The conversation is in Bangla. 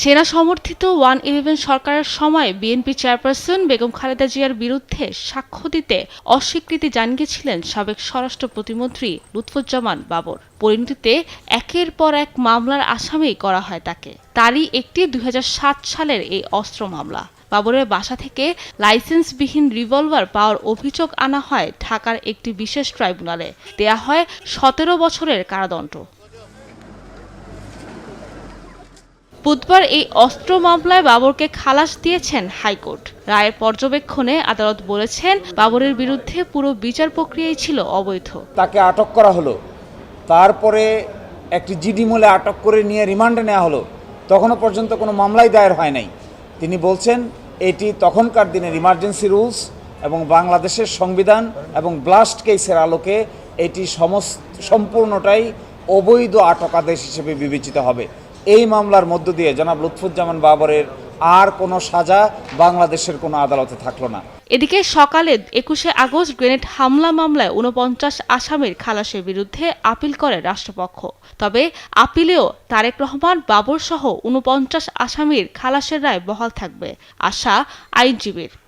সেনা সমর্থিত 111 সরকারের সময় বিএনপি চেয়ারপারসন বেগম খালেদা জিয়ার বিরুদ্ধে সাক্ষ্য দিতে অস্বীকৃতি জানিয়েছিলেন সাবেক স্বরাষ্ট্র প্রতিমন্ত্রী লুৎফুজ্জামান বাবর। পরিণতিতে একের পর এক মামলার আসামি করা হয় তাকে। তারই একটি 2007 সালের এই অস্ত্র মামলা। বাবরের বাসা থেকে লাইসেন্সবিহীন রিভলভার পাওয়ার অভিযোগ আনা হয় ঢাকার একটি বিশেষ ট্রাইব্যুনালে। দেয়া হয় 17 বছরের কারাদণ্ড। বুধবার এই অস্ত্র মামলায় বাবরকে খালাস দিয়েছেন হাইকোর্ট। রায়ের পর্যবেক্ষণে আদালত বলেছেন, বাবরের বিরুদ্ধে পুরো বিচার প্রক্রিয়াই ছিল অবৈধ। তাকে আটক করা হলো, তারপরে একটি জিডি মোলে আটক করে নিয়ে রিমান্ডে নেওয়া হলো, তখনও পর্যন্ত কোনো মামলাই দায়ের হয় নাই। তিনি বলছেন এটি তখনকার দিনের ইমার্জেন্সি রুলস এবং বাংলাদেশের সংবিধান এবং ব্লাস্ট কেসের আলোকে এটি সম্পূর্ণটাই অবৈধ আটক আদেশ হিসেবে বিবেচিত হবে। এই মামলার মধ্য দিয়ে জনাব লুৎফুজ্জামান বাবরের আর কোনো সাজা বাংলাদেশের কোনো আদালতে থাকলো না। এদিকে সকালে 21শে আগস্ট গ্রেনেড হামলা মামলায় 49 আসামির খালাসের বিরুদ্ধে আপিল করে রাষ্ট্রপক্ষ। তবে আপিলেও তারেক রহমান, বাবর সহ 49 আসামির খালাসের রায় বহাল থাকবে, আশা আইনজীবীর।